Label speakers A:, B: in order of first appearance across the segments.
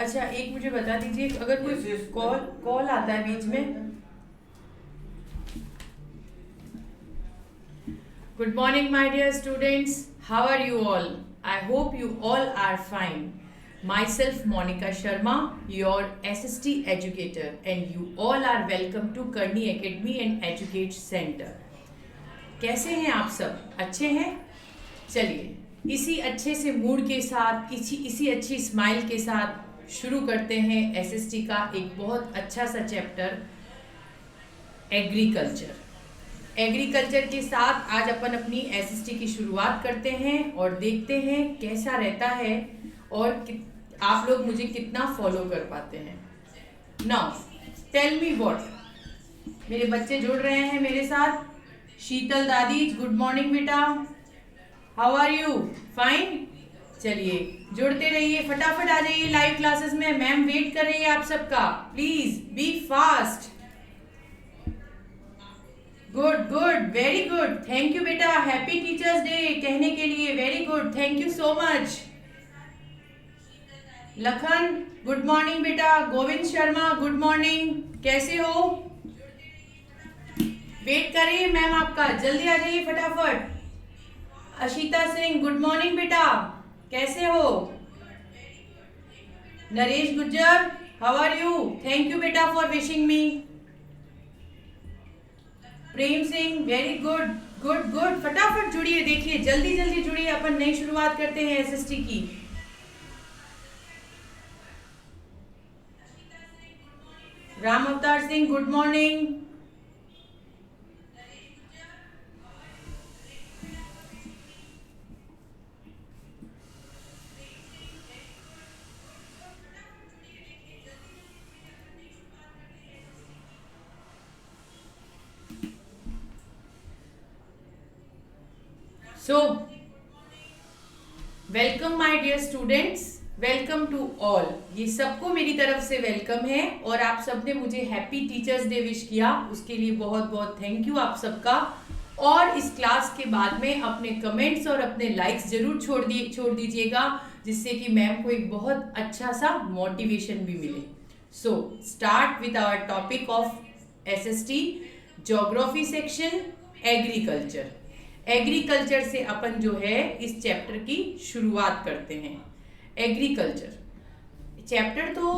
A: अच्छा, एक मुझे बता दीजिए, अगर कोई कॉल आता है बीच में। Good morning, my dear students. How are you all? I hope you all are fine. Myself, Monica Sharma, your SST educator, and you all are welcome to Karni Academy and Educate Center. कैसे हैं आप सब? अच्छे हैं? चलिए, इसी अच्छे से मूड के साथ, इसी अच्छी स्माइल के साथ शुरू करते हैं SST का एक बहुत अच्छा सा चैप्टर, एग्रीकल्चर। एग्रीकल्चर के साथ आज अपन अपनी SST की शुरुआत करते हैं और देखते हैं कैसा रहता है और आप लोग मुझे कितना फॉलो कर पाते हैं। Now tell me what. मेरे बच्चे जुड़ रहे हैं मेरे साथ। शीतल दादी, गुड मॉर्निंग बेटा, हाउ आर यू? फाइन। चलिए जुड़ते रहिए, फटाफट आ जाइए लाइव क्लासेस में। मैम वेट कर रही है आप सबका, please be fast. Good good, very good, thank you बेटा। हैप्पी टीचर्स डे कहने के लिए very good, thank you so much. Lakhan, good morning बेटा। गोविंद शर्मा, गुड मॉर्निंग, कैसे हो? वेट कर रही है मैम आपका, जल्दी आ जाइए फटाफट। अशिता सिंह, गुड मॉर्निंग बेटा, कैसे हो? Naresh Gujjar, how are you? Thank you बेटा for wishing me. Prem Singh, very good good good, फटाफट जुड़िए, देखिए जल्दी जल्दी जुड़िए, अपन नई शुरुआत करते हैं SST की। Ram Avatar Singh, good morning. So, welcome my dear students, welcome to all. ये सबको मेरी तरफ से वेलकम है और आप सबने मुझे हैप्पी टीचर्स डे विश किया, उसके लिए बहुत बहुत थैंक यू आप सबका। और इस क्लास के बाद में अपने कमेंट्स और अपने लाइक्स जरूर छोड़ दीजिएगा, जिससे कि मैम को एक बहुत अच्छा सा मोटिवेशन भी मिले। So start with our topic of SST, geography section, agriculture. Agriculture से अपन जो है इस चैप्टर की शुरुआत करते हैं। एग्रीकल्चर चैप्टर तो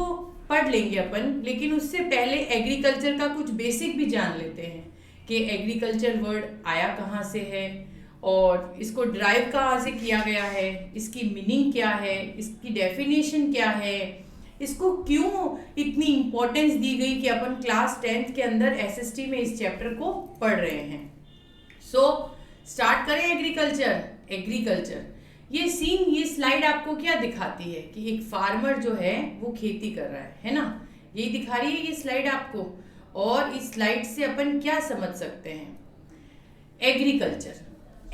A: पढ़ लेंगे अपन, लेकिन उससे पहले एग्रीकल्चर का कुछ बेसिक भी जान लेते हैं कि एग्रीकल्चर वर्ड आया कहाँ से है और इसको ड्राइव कहाँ से किया गया है, इसकी मीनिंग क्या है, इसकी डेफिनेशन क्या है, इसको क्यों इतनी इम्पोर्टेंस दी गई कि अपन क्लास 10th के अंदर SST में इस चैप्टर को पढ़ रहे हैं। सो स्टार्ट करें एग्रीकल्चर। एग्रीकल्चर ये स्लाइड आपको क्या दिखाती है कि एक फार्मर जो है वो खेती कर रहा है ना, यही दिखा रही है ये स्लाइड आपको। और इस स्लाइड से अपन क्या समझ सकते हैं? एग्रीकल्चर,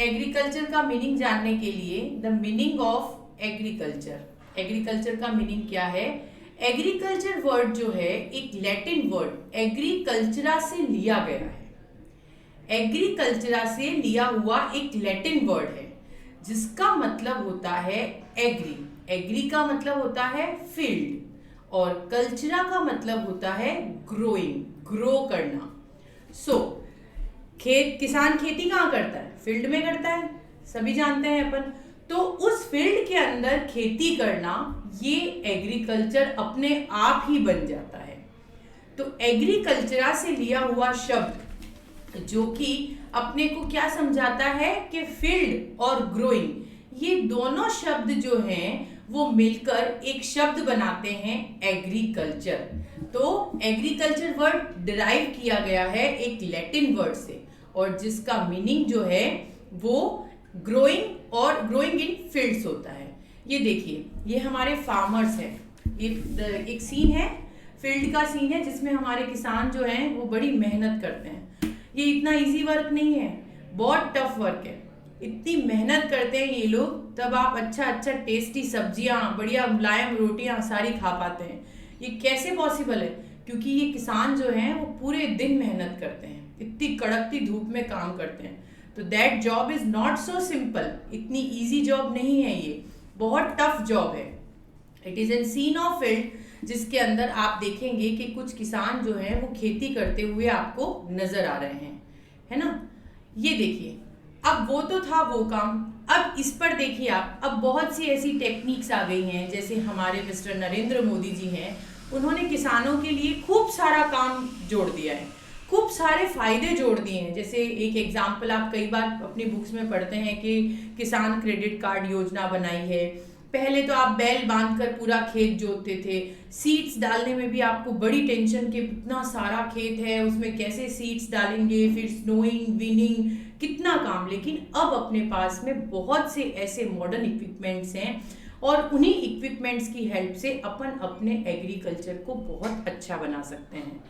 A: एग्रीकल्चर का मीनिंग जानने के लिए the meaning of agriculture. Agriculture का मीनिंग क्या है? एग्रीकल्चर वर्ड जो है एक लैटिन वर्ड एग्रीकल्चरा से लिया गया है। एग्रीकल्चरा से लिया हुआ एक लैटिन वर्ड है जिसका मतलब होता है एग्री। एग्री का मतलब होता है फील्ड और कल्चरा का मतलब होता है ग्रोइंग, ग्रो करना। सो किसान खेती कहाँ करता है? फील्ड में करता है, सभी जानते हैं अपन। तो उस फील्ड के अंदर खेती करना, ये एग्रीकल्चर अपने आप ही बन जाता है। तो एग्रीकल्चरा से लिया हुआ शब्द जो कि अपने को क्या समझाता है कि फील्ड और ग्रोइंग, ये दोनों शब्द जो हैं वो मिलकर एक शब्द बनाते हैं एग्रीकल्चर। तो एग्रीकल्चर वर्ड डिराइव किया गया है एक लैटिन वर्ड से और जिसका मीनिंग जो है वो ग्रोइंग और ग्रोइंग इन फील्ड्स होता है। ये देखिए, ये हमारे फार्मर्स हैं, ये एक सीन है, फील्ड का सीन है जिसमें हमारे किसान जो हैं वो बड़ी मेहनत करते हैं। ये इतना इजी वर्क नहीं है, बहुत टफ वर्क है। इतनी मेहनत करते हैं ये लोग, तब आप अच्छा टेस्टी सब्जियां, बढ़िया मुलायम रोटियां सारी खा पाते हैं। ये कैसे पॉसिबल है? क्योंकि ये किसान जो हैं वो पूरे दिन मेहनत करते हैं, इतनी कड़कती धूप में काम करते हैं। तो that job is not so simple, इतनी इजी जॉब नहीं है, ये बहुत टफ जॉब है। It is an scene of field जिसके अंदर आप देखेंगे कि कुछ किसान जो हैं वो खेती करते हुए आपको नजर आ रहे हैं, है ना। ये देखिए, अब वो तो था वो काम, अब इस पर देखिए आप, अब बहुत सी ऐसी टेक्निक्स आ गई हैं, जैसे हमारे मिस्टर नरेंद्र मोदी जी हैं, उन्होंने किसानों के लिए खूब सारा काम जोड़ दिया है, खूब सारे फायदे जोड़ दिए हैं। जैसे एक एग्जाम्पल आप कई बार अपनी बुक्स में पढ़ते हैं कि किसान क्रेडिट कार्ड योजना बनाई है। पहले तो आप बैल बांधकर पूरा खेत जोतते थे, सीड्स डालने में भी आपको बड़ी टेंशन कि इतना सारा खेत है उसमें कैसे सीड्स डालेंगे, फिर स्नोइंग विनिंग, कितना काम। लेकिन अब अपने पास में बहुत से ऐसे मॉडर्न इक्विपमेंट्स हैं और उन्हीं इक्विपमेंट्स की हेल्प से अपन अपने एग्रीकल्चर को बहुत अच्छा बना सकते हैं।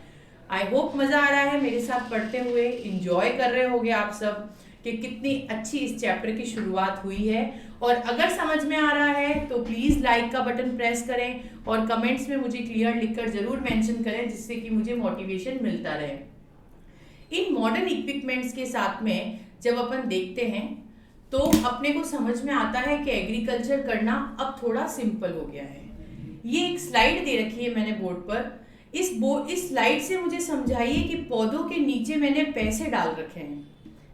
A: आई होप मज़ा आ रहा है मेरे साथ पढ़ते हुए, इंजॉय कर रहे होगे आप सब कि कितनी अच्छी इस चैप्टर की शुरुआत हुई है। और अगर समझ में आ रहा है तो प्लीज़ लाइक का बटन प्रेस करें और कमेंट्स में मुझे क्लियर लिखकर ज़रूर मेंशन करें, जिससे कि मुझे मोटिवेशन मिलता रहे। इन मॉडर्न इक्विपमेंट्स के साथ में जब अपन देखते हैं तो अपने को समझ में आता है कि एग्रीकल्चर करना अब थोड़ा सिंपल हो गया है। ये एक स्लाइड दे रखी है मैंने बोर्ड पर, इस स्लाइड से मुझे समझाइए कि पौधों के नीचे मैंने पैसे डाल रखे हैं,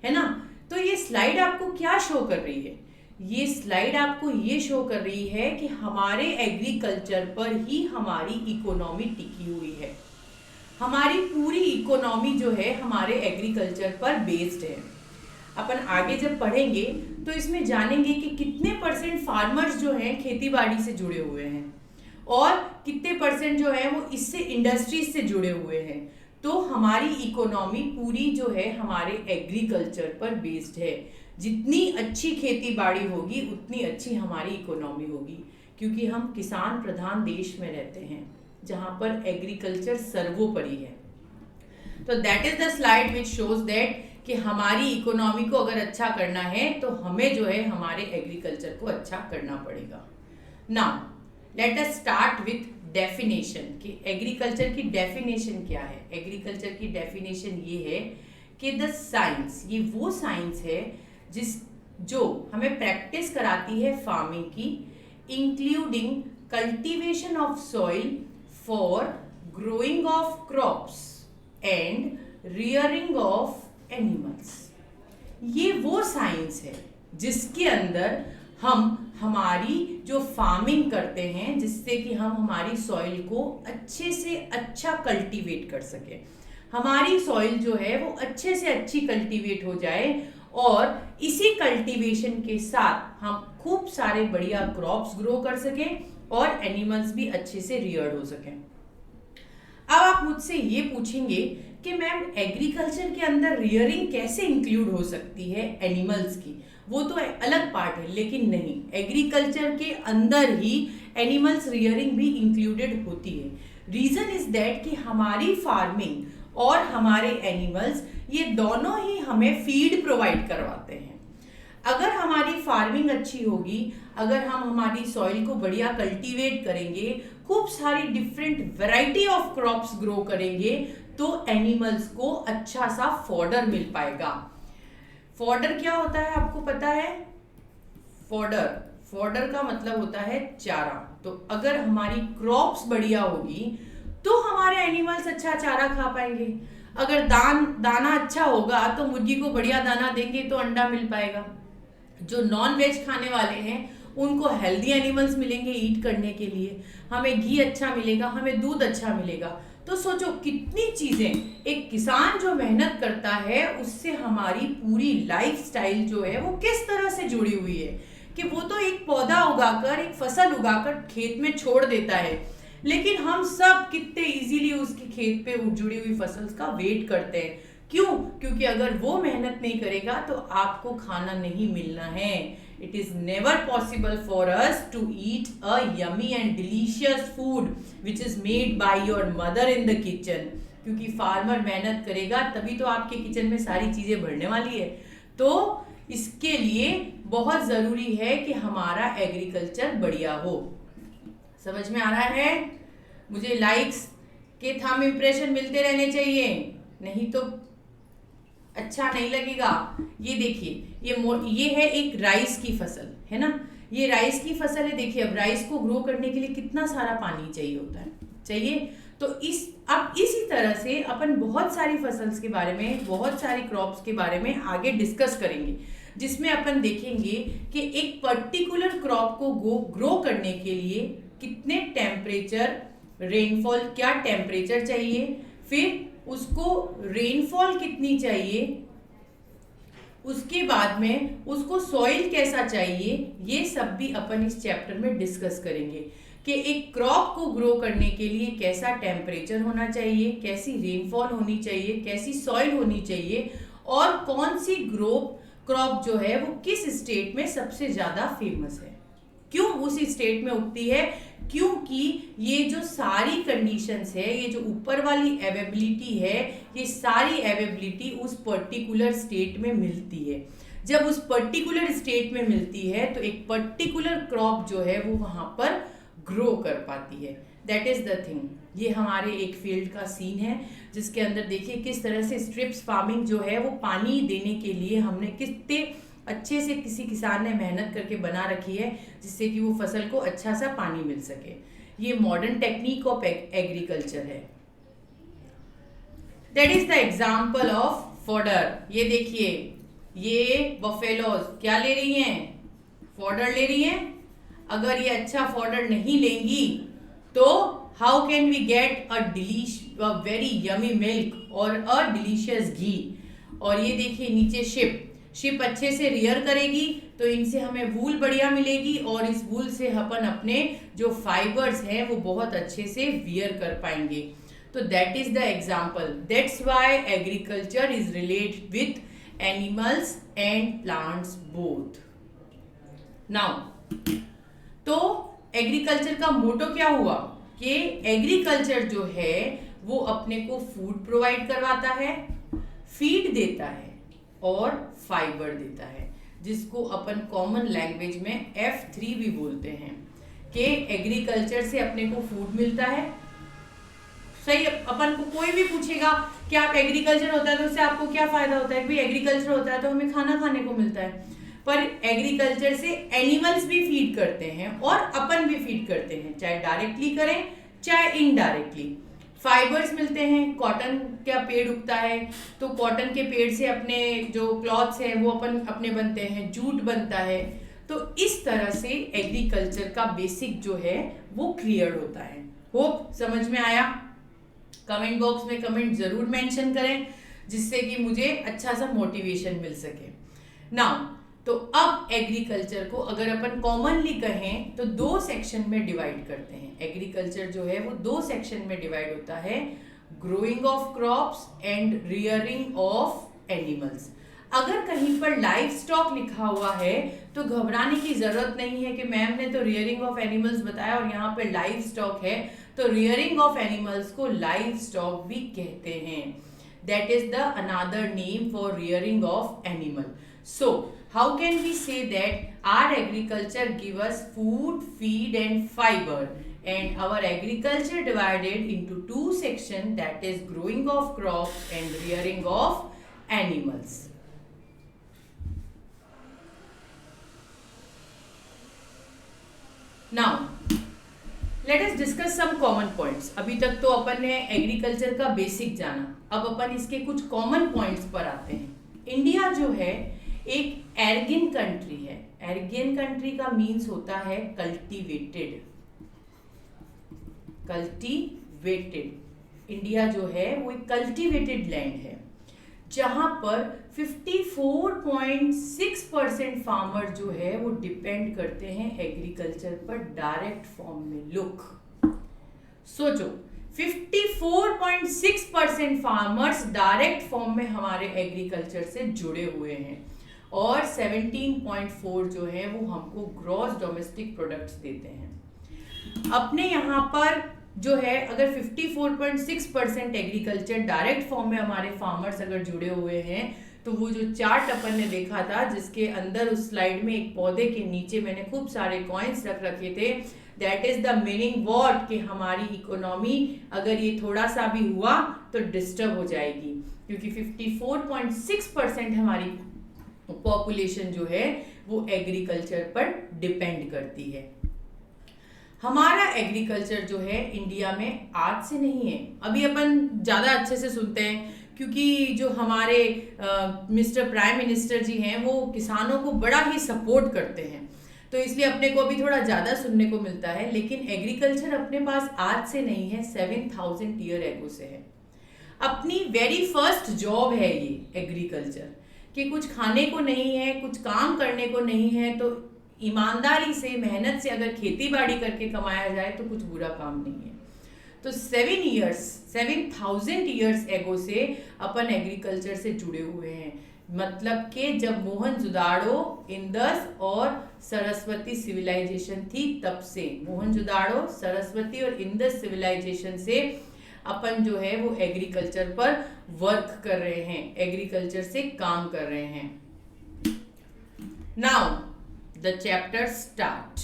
A: है ना। तो ये स्लाइड आपको क्या शो कर रही है? ये स्लाइड आपको ये शो कर रही है कि हमारे एग्रीकल्चर पर ही हमारी इकोनॉमी टिकी हुई है। हमारी पूरी इकोनॉमी जो है हमारे एग्रीकल्चर पर बेस्ड है। अपन आगे जब पढ़ेंगे तो इसमें जानेंगे कि कितने परसेंट फार्मर्स जो हैं खेती बाड़ी से जुड़े हुए हैं और कितने परसेंट जो है वो इससे इंडस्ट्रीज से जुड़े हुए हैं। तो हमारी इकोनॉमी पूरी जो है हमारे एग्रीकल्चर पर बेस्ड है। जितनी अच्छी खेती बाड़ी होगी उतनी अच्छी हमारी इकोनॉमी होगी, क्योंकि हम किसान प्रधान देश में रहते हैं जहां पर एग्रीकल्चर सर्वोपरि है। तो that is the slide which shows that कि हमारी इकोनॉमी को अगर अच्छा करना है तो हमें जो है हमारे एग्रीकल्चर को अच्छा करना पड़ेगा। Now let us start with definition कि एग्रीकल्चर की डेफिनेशन क्या है। एग्रीकल्चर की डेफिनेशन ये है कि द साइंस, ये वो साइंस है जो हमें प्रैक्टिस कराती है फार्मिंग की, including cultivation of soil for growing of crops and rearing of animals. ये वो साइंस है जिसके अंदर हम हमारी जो फार्मिंग करते हैं, जिससे कि हम हमारी सॉइल को अच्छे से अच्छा कल्टीवेट कर सके, हमारी सॉइल जो है वो अच्छे से अच्छी कल्टीवेट हो जाए और इसी कल्टीवेशन के साथ हम खूब सारे बढ़िया क्रॉप्स ग्रो कर सकें और एनिमल्स भी अच्छे से रियर्ड हो सकें। अब आप मुझसे ये पूछेंगे कि मैम एग्रीकल्चर के अंदर रियरिंग कैसे इंक्लूड हो सकती है एनिमल्स की, वो तो अलग पार्ट है। लेकिन नहीं, एग्रीकल्चर के अंदर ही एनिमल्स रियरिंग भी इंक्लूडेड होती है। रीजन इज दैट कि हमारी फार्मिंग और हमारे एनिमल्स ये दोनों ही हमें फीड प्रोवाइड करवाते हैं। अगर हमारी फार्मिंग अच्छी होगी, अगर हम हमारी सॉइल को बढ़िया कल्टीवेट करेंगे, खूब सारी different variety of crops grow करेंगे, तो एनिमल्स को अच्छा सा फॉडर मिल पाएगा। फॉडर क्या होता है आपको पता है? फॉडर का मतलब होता है चारा। तो अगर हमारी क्रॉप्स बढ़िया होगी तो हमारे एनिमल्स अच्छा चारा खा पाएंगे। अगर दाना अच्छा होगा तो मुर्गी को बढ़िया दाना देंगे तो अंडा मिल पाएगा। जो नॉन वेज खाने वाले हैं उनको हेल्दी एनिमल्स मिलेंगे ईट करने के लिए, हमें घी अच्छा मिलेगा, हमें दूध अच्छा मिलेगा। तो सोचो कितनी चीजें एक किसान जो मेहनत करता है उससे हमारी पूरी लाइफस्टाइल जो है वो किस तरह से जुड़ी हुई है कि वो तो एक पौधा उगाकर, एक फसल उगाकर खेत में छोड़ देता है, लेकिन हम सब कितने इजीली उसके खेत पे जुड़ी हुई फसल का वेट करते हैं। क्यों? क्योंकि अगर वो मेहनत नहीं करेगा तो आपको खाना नहीं मिलना है। It is never possible for us to eat a yummy and delicious food which is made by your mother in the kitchen. क्योंकि फार्मर मेहनत करेगा तभी तो आपके किचन में सारी चीजें बढ़ने वाली है। तो इसके लिए बहुत जरूरी है कि हमारा एग्रीकल्चर बढ़िया हो। समझ में आ रहा है? मुझे लाइक्स के थंब इंप्रेशन मिलते रहने चाहिए, नहीं तो अच्छा नहीं लगेगा। ये देखिए, ये है एक राइस की फसल, है ना। ये राइस की फसल है। देखिए अब राइस को ग्रो करने के लिए कितना सारा पानी चाहिए होता है। चाहिए। तो अब इसी तरह से अपन बहुत सारी फसल्स के बारे में, बहुत सारी क्रॉप्स के बारे में आगे डिस्कस करेंगे, जिसमें अपन देखेंगे कि एक पर्टिकुलर क्रॉप को ग्रो करने के लिए कितने टेम्परेचर, रेनफॉल, क्या टेम्परेचर चाहिए, फिर उसको रेनफॉल कितनी चाहिए, उसके बाद में उसको सॉइल कैसा चाहिए, ये सब भी अपन इस चैप्टर में डिस्कस करेंगे कि एक क्रॉप को ग्रो करने के लिए कैसा टेम्परेचर होना चाहिए, कैसी रेनफॉल होनी चाहिए, कैसी सॉइल होनी चाहिए, और कौन सी क्रॉप जो है वो किस स्टेट में सबसे ज्यादा फेमस है, क्यों उस स्टेट में उगती है, क्योंकि ये जो सारी कंडीशंस है, ये जो ऊपर वाली अवेबिलिटी है, ये सारी अवेबिलिटी उस पर्टिकुलर स्टेट में मिलती है। जब उस पर्टिकुलर स्टेट में मिलती है तो एक पर्टिकुलर क्रॉप जो है वो वहां पर ग्रो कर पाती है। That is the thing. ये हमारे एक फील्ड का सीन है जिसके अंदर देखिए किस तरह से स्ट्रिप्स फार्मिंग जो है वो पानी देने के लिए हमने कितने अच्छे से किसी किसान ने मेहनत करके बना रखी है, जिससे कि वो फसल को अच्छा सा पानी मिल सके। ये मॉडर्न टेक्निक ऑफ एग्रीकल्चर है। That is the example of fodder. ये देखिए, ये बफेलोज क्या ले रही हैं, फॉडर ले रही हैं। अगर ये अच्छा फॉडर नहीं लेंगी तो how can we get a very yummy milk और अ डिलीशियस घी। और ये देखिए नीचे शिप अच्छे से रियर करेगी तो इनसे हमें वूल बढ़िया मिलेगी, और इस वूल से अपन अपने जो फाइबर्स हैं वो बहुत अच्छे से वियर कर पाएंगे। तो that is the example. That's why agriculture is related with animals and plants both. Now तो एग्रीकल्चर का मोटो क्या हुआ कि एग्रीकल्चर जो है वो अपने को फूड प्रोवाइड करवाता है, फीड देता है और फाइबर देता है, जिसको अपन कॉमन लैंग्वेज में F3 भी बोलते हैं कि एग्रीकल्चर से अपने को फूड मिलता है। सही, अपन को कोई भी पूछेगा कि आप एग्रीकल्चर होता है तो उससे आपको क्या फायदा होता है, भाई एग्रीकल्चर होता है तो हमें खाना खाने को मिलता है। पर एग्रीकल्चर से एनिमल्स भी फीड करते हैं और अपन भी फीड करते हैं, चाहे डायरेक्टली करें चाहे इनडायरेक्टली। फाइबर्स मिलते हैं, कॉटन का पेड़ उगता है तो कॉटन के पेड़ से अपने जो क्लॉथ्स हैं वो अपन अपने बनते हैं, जूट बनता है। तो इस तरह से एग्रीकल्चर का बेसिक जो है वो क्लियर होता है। होप समझ में आया। कमेंट बॉक्स में कमेंट जरूर मेंशन करें जिससे कि मुझे अच्छा सा मोटिवेशन मिल सके। नाउ तो अब एग्रीकल्चर को अगर अपन कॉमनली कहें तो दो सेक्शन में डिवाइड करते हैं। एग्रीकल्चर जो है वो दो सेक्शन में डिवाइड होता है, growing of crops and rearing of animals. अगर कहीं पर लाइव स्टॉक लिखा हुआ है तो घबराने की जरूरत नहीं है कि मैम ने तो रियरिंग ऑफ एनिमल्स बताया और यहाँ पे लाइव स्टॉक है, तो रियरिंग ऑफ एनिमल्स को लाइव स्टॉक भी कहते हैं। That is the another name for rearing of animal. So, how can we say that our agriculture give us food, feed and fiber, and our agriculture divided into two sections, that is growing of crops and rearing of animals. Now, let us discuss some common points. अभी तक तो अपन ने agriculture का basic जाना, अब अपन इसके कुछ common points पर आते हैं। इंडिया जो है एक एर्गिन कंट्री है। एर्गिन कंट्री का मीन्स होता है कल्टीवेटेड। इंडिया जो है वो एक कल्टीवेटेड लैंड है जहां पर 54.6% फार्मर जो है वो डिपेंड करते हैं एग्रीकल्चर पर डायरेक्ट फॉर्म में। लुक, सोचो 54.6% फार्मर्स डायरेक्ट फॉर्म में हमारे एग्रीकल्चर से जुड़े हुए हैं और 17.4 जो है वो हमको ग्रॉस डोमेस्टिक प्रोडक्ट्स देते हैं। अपने यहाँ पर जो है अगर 54.6% एग्रीकल्चर डायरेक्ट फॉर्म में हमारे फार्मर्स अगर जुड़े हुए हैं तो वो जो चार्ट अपन ने देखा था जिसके अंदर उस स्लाइड में एक पौधे के नीचे मैंने खूब सारे कॉइन्स रख रखे थे, that is the meaning what कि हमारी इकोनॉमी अगर ये थोड़ा सा भी हुआ तो डिस्टर्ब हो जाएगी, क्योंकि 54.6% हमारी पॉपुलेशन जो है वो एग्रीकल्चर पर डिपेंड करती है। हमारा एग्रीकल्चर जो है इंडिया में आज से नहीं है, अभी अपन ज़्यादा अच्छे से सुनते हैं क्योंकि जो हमारे मिस्टर प्राइम मिनिस्टर जी हैं वो किसानों को बड़ा ही सपोर्ट करते हैं, तो इसलिए अपने को अभी थोड़ा ज़्यादा सुनने को मिलता है। लेकिन एग्रीकल्चर अपने पास आज से नहीं है, 7000 ईयर एगो से है। अपनी वेरी फर्स्ट जॉब है ये एग्रीकल्चर, कि कुछ खाने को नहीं है, कुछ काम करने को नहीं है, तो ईमानदारी से मेहनत से अगर खेती बाड़ी करके कमाया जाए तो कुछ बुरा काम नहीं है। तो 7000 ईयर्स एगो से अपन एग्रीकल्चर से जुड़े हुए हैं। मतलब कि जब मोहनजोदाड़ो, इंदस और सरस्वती सिविलाइजेशन थी तब से, मोहनजोदाड़ो, सरस्वती और इंदस सिविलाइजेशन से अपन जो है वो एग्रीकल्चर पर वर्क कर रहे हैं, एग्रीकल्चर से काम कर रहे हैं। Now the chapter start.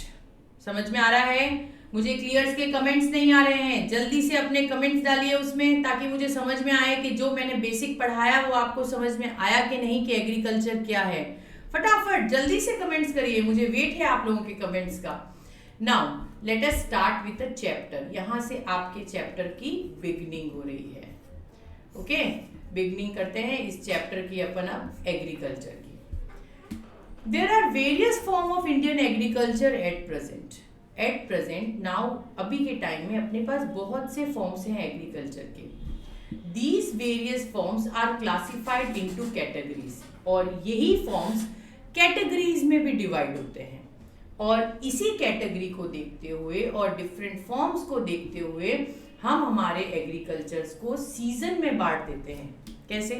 A: समझ में आ रहा है? मुझे क्लियर्स के कमेंट्स नहीं आ रहे हैं, जल्दी से अपने कमेंट्स डालिए उसमें, ताकि मुझे समझ में आए कि जो मैंने बेसिक पढ़ाया वो आपको समझ में आया कि नहीं, कि एग्रीकल्चर क्या है। फटाफट जल्दी से कमेंट्स करिए, मुझे वेट है आप लोगों के कमेंट्स का। Now let us start with the chapter. यहां से आपके चैप्टर की बिगनिंग हो रही है। ओके, बिगनिंग करते हैं इस चैप्टर की अपन अब एग्रीकल्चर की। There are various form of Indian agriculture at present. At present now, अभी के टाइम में अपने पास बहुत से फॉर्म्स हैं एग्रीकल्चर के। These various forms are classified into categories, और यही फॉर्म्स कैटेगरीज में भी डिवाइड होते हैं। और इसी कैटेगरी को देखते हुए और डिफरेंट फॉर्म्स को देखते हुए हम हमारे एग्रीकल्चर्स को सीजन में बांट देते हैं। कैसे?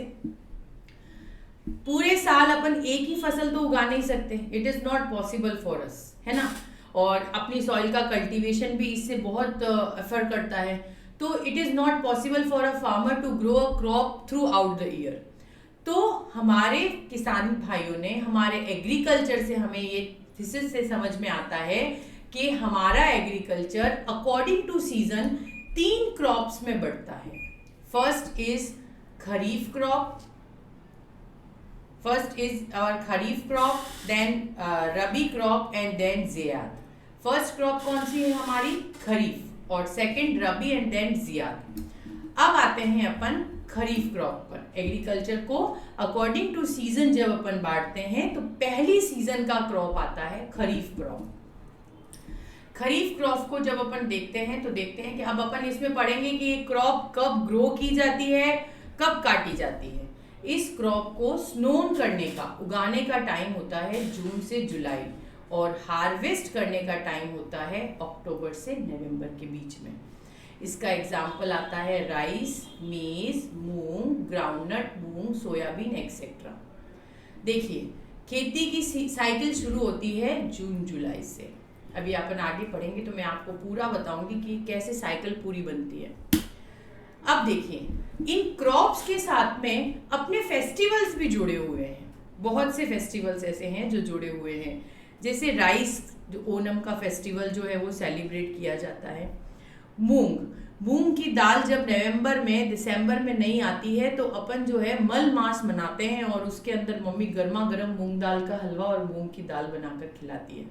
A: पूरे साल अपन एक ही फसल तो उगा नहीं सकते, it is not possible for us, है ना। और अपनी सॉइल का कल्टीवेशन भी इससे बहुत एफर्ट करता है, तो it is not possible for a farmer to grow a crop throughout the year. तो हमारे किसान भाइयों ने, हमारे एग्रीकल्चर से हमें ये थीसिस से समझ में आता है कि हमारा agriculture according to season 3 crops में बढ़ता है। First is kharif crop, first is our kharif crop, then rabi crop and then zaid. First crop कौन सी है हमारी? खरीफ, और second rabi and then zaid. अब आते हैं अपन खरीफ क्रॉप पर। एग्रीकल्चर को अकॉर्डिंग टू सीजन जब अपन बांटते हैं तो पहली सीजन का क्रॉप आता है खरीफ क्रॉप। खरीफ क्रॉप को जब अपन देखते हैं तो देखते हैं कि अब अपन इसमें पढ़ेंगे कि ये क्रॉप कब ग्रो की जाती है, कब काटी जाती है। इस क्रॉप को स्नोन करने का, उगाने का टाइम होता है जून से जुलाई, और हार्वेस्ट करने का टाइम होता है अक्टूबर से नवंबर के बीच में। इसका एग्जाम्पल आता है राइस, मेज, मूंग, ग्राउंडनट, मूंग, सोयाबीन एक्सेट्रा। देखिए, खेती की साइकिल शुरू होती है जून जुलाई से। अभी अपन आगे पढ़ेंगे तो मैं आपको पूरा बताऊंगी कि कैसे साइकिल पूरी बनती है। अब देखिए, इन क्रॉप्स के साथ में अपने फेस्टिवल्स भी जुड़े हुए हैं। बहुत से फेस्टिवल्स ऐसे हैं जो जुड़े हुए हैं, जैसे राइस, जो ओनम का फेस्टिवल जो है वो सेलिब्रेट किया जाता है। मूंग की दाल जब नवंबर में, दिसंबर में नहीं आती है तो अपन जो है मल मास मनाते हैं, और उसके अंदर मम्मी गर्मा गर्म मूंग दाल का हलवा और मूंग की दाल बनाकर खिलाती है।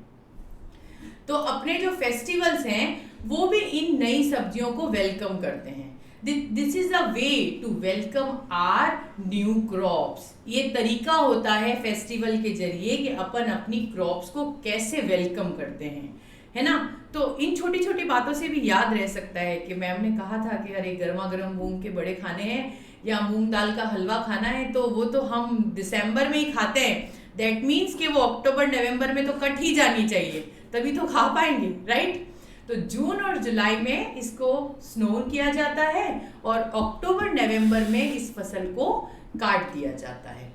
A: तो अपने जो फेस्टिवल्स हैं वो भी इन नई सब्जियों को वेलकम करते हैं। This is a way to welcome our new crops. ये तरीका होता है फेस्टिवल के जरिए कि अपन अपनी क्रॉप्स को कैसे वेलकम करते हैं, है ना। तो इन छोटी छोटी बातों से भी याद रह सकता है कि मैम ने कहा था कि अरे गर्मा गर्म मूंग के बड़े खाने हैं या मूंग दाल का हलवा खाना है, तो वो तो हम दिसंबर में ही खाते हैं। दैट मीन्स कि वो अक्टूबर नवंबर में तो कट ही जानी चाहिए, तभी तो खा पाएंगे, राइट। तो जून और जुलाई में इसको स्नोन किया जाता है और अक्टूबर नवंबर में इस फसल को काट दिया जाता है।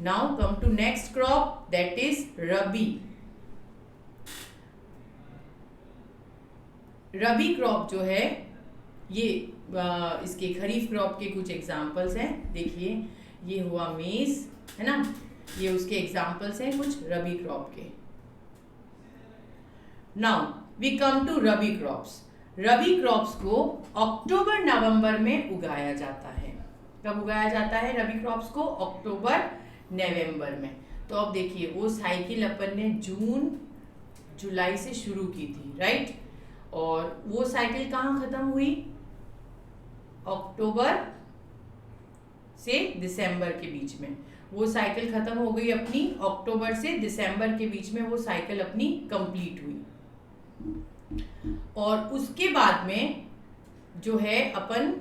A: Now come to next crop, that is rabi. Rabi crop जो है ये इसके खरीफ क्रॉप के कुछ एग्जाम्पल्स हैं। देखिए, ये हुआ मेज, है ना, ये उसके एग्जाम्पल्स हैं कुछ रबी क्रॉप के। Now we come to rabi crops. Rabi crops को अक्टूबर नवंबर में उगाया जाता है। कब उगाया जाता है रबी क्रॉप्स को? अक्टूबर नवंबर में। तो अब देखिए, वो साइकिल अपन ने जून जुलाई से शुरू की थी, राइट। और वो साइकिल कहाँ खत्म हुई? अक्टूबर से दिसंबर के बीच में वो साइकिल खत्म हो गई अपनी। अक्टूबर से दिसंबर के बीच में वो साइकिल अपनी कंप्लीट हुई। और उसके बाद में जो है अपन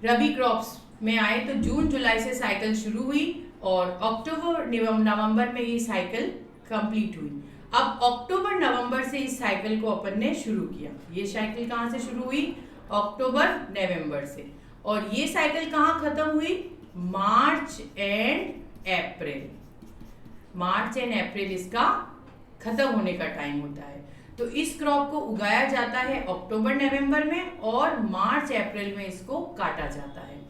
A: रबी क्रॉप्स में आए तो जून जुलाई से साइकिल शुरू हुई और अक्टूबर नवंबर में ये साइकिल कंप्लीट हुई। अब अक्टूबर नवंबर से इस साइकिल को अपन ने शुरू किया। ये साइकिल कहाँ से शुरू हुई? अक्टूबर नवंबर से। और ये साइकिल कहाँ खत्म हुई? मार्च and April. March and April इसका खत्म होने का टाइम होता है। तो इस क्रॉप को उगाया जाता है अक्टूबर नवंबर में और मार्च अप्रैल में इसको काटा जाता है।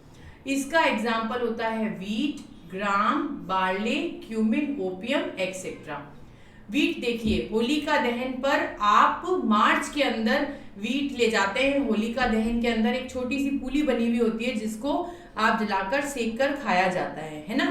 A: इसका एग्जाम्पल होता है wheat, gram, barley, cumin, opium etcetera. Wheat देखिए, होलिका दहन पर आप मार्च के अंदर वीट ले जाते हैं। होलिका दहन के अंदर एक छोटी सी पूली बनी हुई होती है जिसको आप जलाकर सेक कर खाया जाता है ना।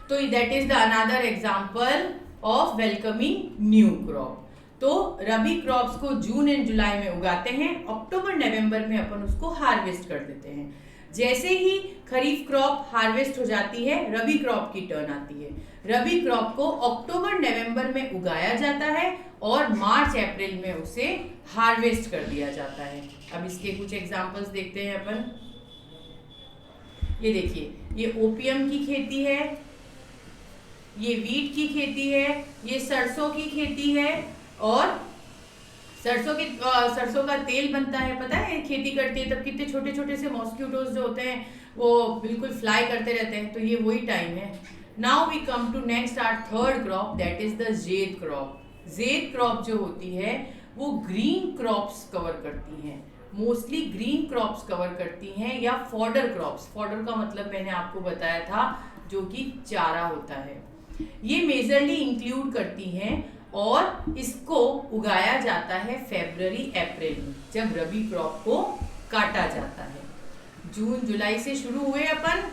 A: तो that is the another example of welcoming new crop. तो रबी क्रॉप्स को जून एंड जुलाई में उगाते हैं, अक्टूबर नवंबर में अपन उसको हार्वेस्ट कर देते हैं। जैसे ही खरीफ क्रॉप हार्वेस्ट हो जाती है, रबी क्रॉप की टर्न आती है। रबी क्रॉप को अक्टूबर नवंबर में उगाया जाता है और मार्च अप्रैल में उसे हार्वेस्ट कर दिया जाता है। अब इसके कुछ एग्जांपल्स देखते हैं अपन। ये देखिए, ये ओपियम की खेती है, ये वीट की खेती है, ये सरसों की खेती है और सरसों का तेल बनता है। पता है खेती करती है तब कितने छोटे छोटे से मॉस्किटोज जो होते हैं वो बिल्कुल फ्लाई करते रहते हैं। तो ये वही टाइम है। Now we come to next our third crop, that is the zaid crop. Zaid crop जो होती है वो ग्रीन क्रॉप्स कवर करती हैं, मोस्टली ग्रीन क्रॉप्स कवर करती हैं या फॉडर क्रॉप्स। फॉडर का मतलब मैंने आपको बताया था जो कि चारा होता है। ये मेजरली इंक्लूड करती हैं और इसको उगाया जाता है फरवरी अप्रैल में, जब रबी क्रॉप को काटा जाता है। जून जुलाई से शुरू हुए अपन,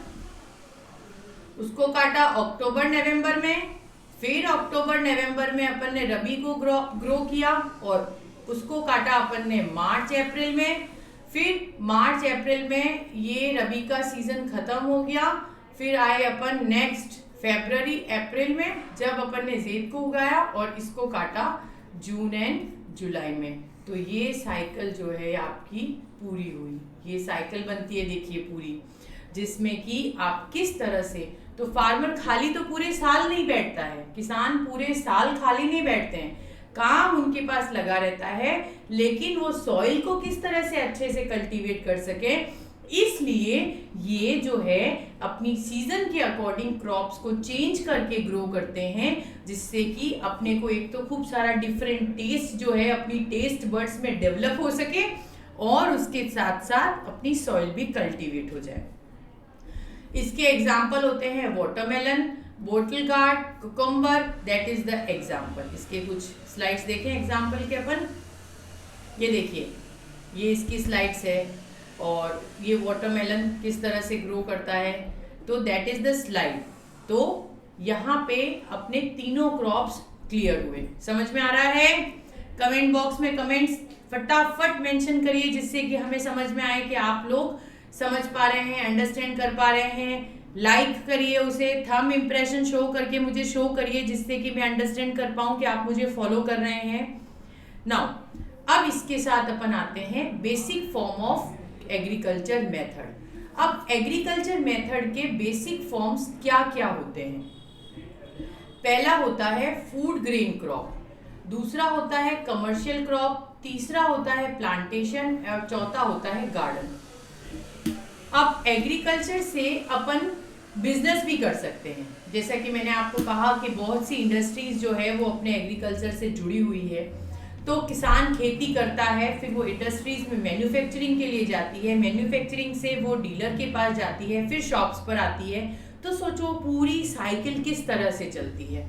A: उसको काटा अक्टूबर नवंबर में, फिर अक्टूबर नवंबर में अपन ने रबी को ग्रो किया और उसको काटा अपन ने मार्च अप्रैल में। फिर मार्च अप्रैल में ये रबी का सीजन खत्म हो गया। फिर आए अपन नेक्स्ट फरवरी अप्रैल में, जब अपन ने जेद को उगाया और इसको काटा जून एंड जुलाई में। तो ये साइकिल जो है आपकी पूरी हुई। ये साइकिल बनती है देखिए पूरी, जिसमें कि आप किस तरह से, तो फार्मर खाली तो पूरे साल नहीं बैठता है, किसान पूरे साल खाली नहीं बैठते हैं, काम उनके पास लगा रहता है, लेकिन वो सॉइल को किस तरह से अच्छे से कल्टीवेट कर सके, इसलिए ये जो है अपनी सीजन के अकॉर्डिंग क्रॉप्स को चेंज करके ग्रो करते हैं, जिससे कि अपने को एक तो खूब सारा डिफरेंट टेस्ट जो है अपनी टेस्ट बड्स में डेवलप हो सके और उसके साथ साथ अपनी सॉइल भी कल्टीवेट हो जाए। इसके एग्जाम्पल होते हैं watermelon, bottle guard, cucumber, that is the example. इसके कुछ स्लाइड्स देखें एग्जाम्पल के अपन। ये देखिए, ये इसकी स्लाइड्स है और ये वाटरमेलन किस तरह से ग्रो करता है, तो दैट इज द स्लाइड। तो यहाँ पे अपने तीनों क्रॉप्स क्लियर हुए। समझ में आ रहा है? कमेंट बॉक्स में कमेंट्स फटाफट मेंशन करिए, जिससे कि हमें समझ में आए कि आप लोग समझ पा रहे हैं, अंडरस्टैंड कर पा रहे हैं। लाइक करिए उसे, थंब इम्प्रेशन शो करके मुझे शो करिए, जिससे कि मैं अंडरस्टैंड कर पाऊँ कि आप मुझे फॉलो कर रहे हैं। नाउ अब इसके साथ अपन आते हैं basic form of agriculture method. अब एग्रीकल्चर मेथड के बेसिक फॉर्म्स क्या क्या होते हैं? पहला होता है फूड ग्रेन क्रॉप, दूसरा होता है कमर्शियल क्रॉप, तीसरा होता है प्लांटेशन और चौथा होता है गार्डन। अब एग्रीकल्चर से अपन बिजनेस भी कर सकते हैं। जैसा कि मैंने आपको कहा कि बहुत सी इंडस्ट्रीज जो है वो अपने एग्रीकल्चर से जुड़ी हुई है। तो किसान खेती करता है, फिर वो इंडस्ट्रीज में मैन्युफैक्चरिंग के लिए जाती है, मैन्युफैक्चरिंग से वो डीलर के पास जाती है, फिर शॉप्स पर आती है। तो सोचो पूरी साइकिल किस तरह से चलती है।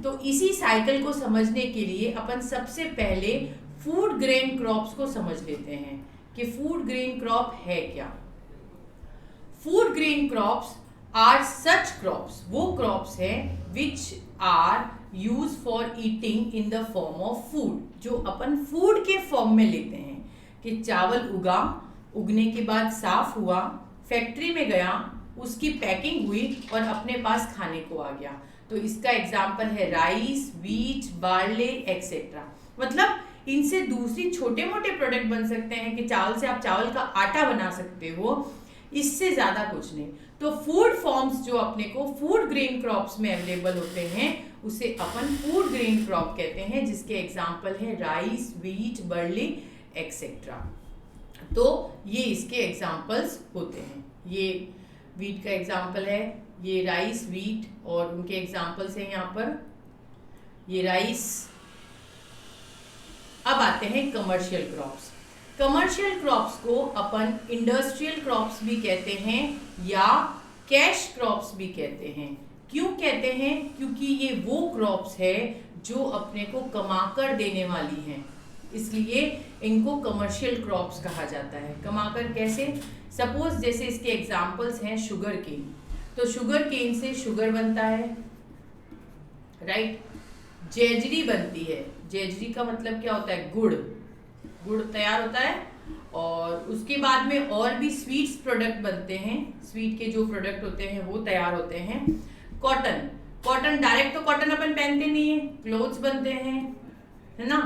A: तो इसी साइकिल को समझने के लिए अपन सबसे पहले फूड ग्रेन क्रॉप्स को समझ लेते हैं कि फूड ग्रेन क्रॉप है क्या। Food grain crops are such crops, वो क्रॉप्स है which are use for eating in the form of food, जो अपन फूड के फॉर्म में लेते हैं कि चावल उगने के बाद साफ हुआ, फैक्ट्री में गया, उसकी पैकिंग हुई और अपने पास खाने को आ गया। तो इसका एग्जाम्पल है राइस, व्हीट, बार्ले एक्सेट्रा। मतलब इनसे दूसरी छोटे मोटे प्रोडक्ट बन सकते हैं कि चावल से आप चावल का आटा बना सकते हो, इससे ज्यादा कुछ नहीं। तो फूड फॉर्म्स जो अपने को फूड ग्रेन क्रॉप्स में अवेलेबल होते हैं उसे अपन फूड ग्रेन क्रॉप कहते हैं, जिसके एग्जाम्पल है राइस, व्हीट, बार्ली एक्सेट्रा। तो ये इसके एग्जाम्पल्स होते हैं। ये व्हीट का एग्जाम्पल है, ये राइस, व्हीट और उनके एग्जाम्पल्स हैं यहाँ पर, ये राइस। अब आते हैं कमर्शियल क्रॉप्स। कमर्शियल क्रॉप्स को अपन इंडस्ट्रियल क्रॉप्स भी कहते हैं या कैश क्रॉप्स भी कहते हैं। क्यों कहते हैं? क्योंकि ये वो क्रॉप्स है जो अपने को कमाकर देने वाली हैं, इसलिए इनको कमर्शियल क्रॉप्स कहा जाता है। कमाकर कैसे? सपोज जैसे इसके एग्जाम्पल्स हैं शुगर केन, तो शुगर केन से शुगर बनता है, राइट। जेजरी बनती है, जेजरी का मतलब क्या होता है? गुड़, गुड़ तैयार होता है। और उसके बाद में और भी स्वीट्स प्रोडक्ट बनते हैं, स्वीट के जो प्रोडक्ट होते हैं वो तैयार होते हैं। कॉटन, कॉटन डायरेक्ट तो कॉटन अपन पहनते नहीं है, क्लोथ्स बनते हैं, है ना,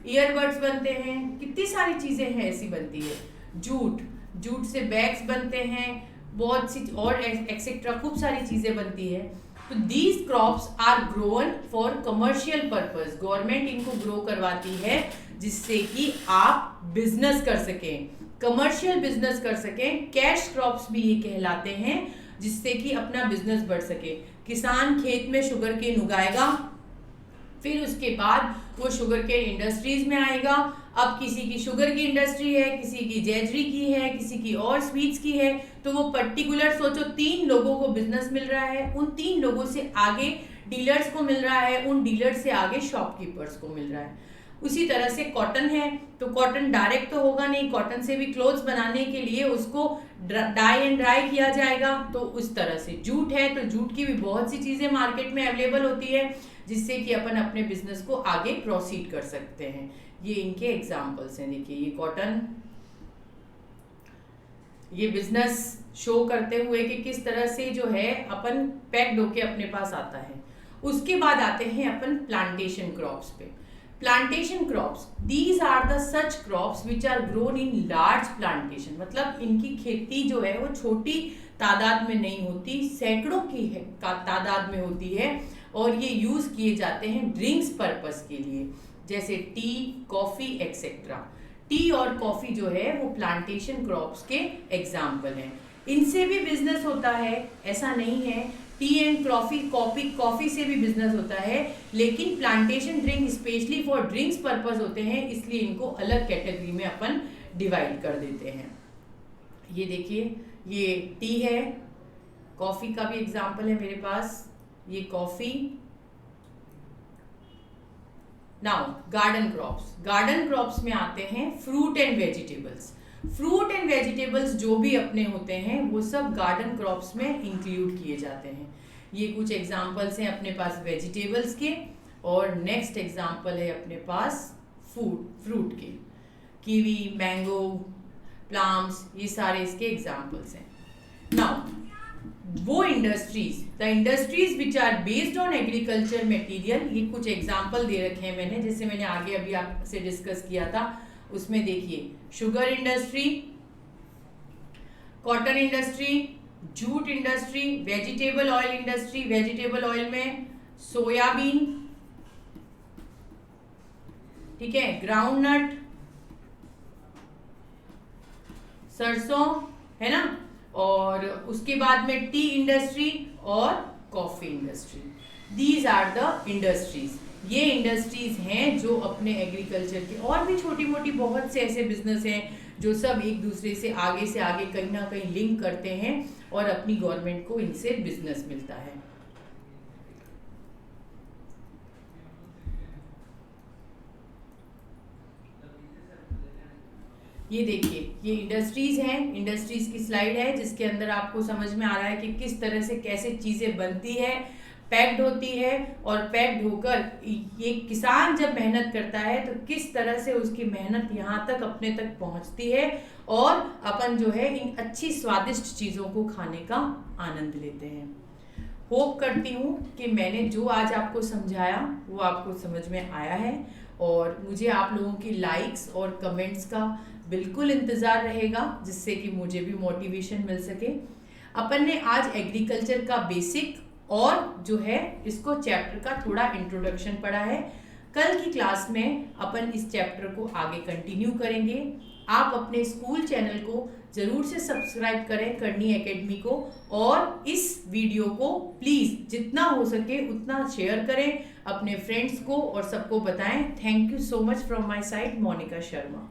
A: ईयरबड्स बनते हैं, कितनी सारी चीजें हैं ऐसी बनती है। जूट, जूट से बैग्स बनते हैं, बहुत सी और एक्सेट्रा खूब सारी चीजें बनती है। तो these crops are grown for commercial purpose, government इनको ग्रो करवाती है जिससे कि आप बिजनेस कर सकें, कमर्शियल बिजनेस कर सकें। कैश क्रॉप्स भी ये कहलाते हैं जिससे कि अपना बिजनेस बढ़ सके। किसान खेत में शुगर केन उगाएगा, फिर उसके बाद वो शुगर केन इंडस्ट्रीज में आएगा। अब किसी की शुगर की इंडस्ट्री है, किसी की जेजरी की है, किसी की और स्वीट्स की है, तो वो पर्टिकुलर सोचो 3 लोगों को बिजनेस मिल रहा है, उन 3 लोगों से आगे डीलर्स को मिल रहा है, उन डीलर्स से आगे शॉपकीपर्स को मिल रहा है। उसी तरह से कॉटन है, तो कॉटन डायरेक्ट तो होगा नहीं, कॉटन से भी क्लोथ्स बनाने के लिए उसको डाई एंड ड्राई किया जाएगा, तो उस तरह से। जूट है तो जूट की भी बहुत सी चीजें मार्केट में अवेलेबल होती है जिससे कि अपन अपने बिजनेस को आगे प्रोसीड कर सकते हैं। ये इनके एग्जाम्पल्स हैं। देखिए ये कॉटन, ये बिजनेस शो करते हुए कि किस तरह से जो है अपन पैक्ड होके अपने पास आता है। उसके बाद आते हैं अपन प्लांटेशन क्रॉप्स पे। Plantation crops, these are the such crops which are grown in large plantation, मतलब इनकी खेती जो है वो छोटी तादाद में नहीं होती, सैकड़ों की तादाद में होती है और ये यूज किए जाते हैं ड्रिंक्स पर्पस के लिए, जैसे टी, कॉफी एक्सेट्रा। टी और कॉफी जो है वो प्लांटेशन क्रॉप्स के एग्जाम्पल हैं। इनसे भी बिजनेस होता है, ऐसा नहीं है। टी एंड कॉफी से भी बिजनेस होता है, लेकिन plantation drink specially for drinks purpose होते हैं, इसलिए इनको अलग कैटेगरी में अपन डिवाइड कर देते हैं। ये देखिए ये टी है, कॉफी का भी एग्जाम्पल है मेरे पास, ये coffee. Now garden crops, garden crops में आते हैं fruit and vegetables. Fruit and vegetables जो भी अपने होते हैं वो सब गार्डन क्रॉप्स में इंक्लूड किए जाते हैं। ये कुछ एग्जांपल्स हैं अपने पास वेजिटेबल्स के, और नेक्स्ट एग्जांपल है अपने पास फ्रूट के, कीवी, मैंगो, प्लम्स, ये सारे इसके एग्जांपल्स हैं। नाउ वो the industries which are based on agriculture material, ये कुछ एग्जांपल दे रखे हैं मैंने, जैसे मैंने आगे अभी आपसे डिस्कस किया था, उसमें देखिए sugar industry, cotton industry, jute industry, vegetable oil industry, vegetable oil में सोयाबीन, ठीक है, ग्राउंडनट, सरसों, है ना, और उसके बाद में टी इंडस्ट्री और coffee industry. These are the industries. ये इंडस्ट्रीज हैं जो अपने एग्रीकल्चर के, और भी छोटी मोटी बहुत से ऐसे बिजनेस हैं जो सब एक दूसरे से आगे कहीं ना कहीं लिंक करते हैं और अपनी गवर्नमेंट को इनसे बिजनेस मिलता है। ये देखिए, ये इंडस्ट्रीज हैं, इंडस्ट्रीज की स्लाइड है जिसके अंदर आपको समझ में आ रहा है कि किस तरह से कैसे चीज़ें बनती है, पैक्ड होती है, और पैक्ड होकर ये किसान जब मेहनत करता है तो किस तरह से उसकी मेहनत यहाँ तक अपने तक पहुँचती है, और अपन जो है इन अच्छी स्वादिष्ट चीज़ों को खाने का आनंद लेते हैं। होप करती हूँ कि मैंने जो आज आपको समझाया वो आपको समझ में आया है, और मुझे आप लोगों की लाइक्स और कमेंट्स का बिल्कुल इंतज़ार रहेगा, जिससे कि मुझे भी मोटिवेशन मिल सके। अपन ने आज एग्रीकल्चर का बेसिक और जो है इसको चैप्टर का थोड़ा इंट्रोडक्शन पढ़ा है। कल की क्लास में अपन इस चैप्टर को आगे कंटिन्यू करेंगे। आप अपने स्कूल चैनल को ज़रूर से सब्सक्राइब करें, करनी एकेडमी को, और इस वीडियो को प्लीज़ जितना हो सके उतना शेयर करें अपने फ्रेंड्स को और सबको बताएं। Thank you so much from my side, Monika Sharma.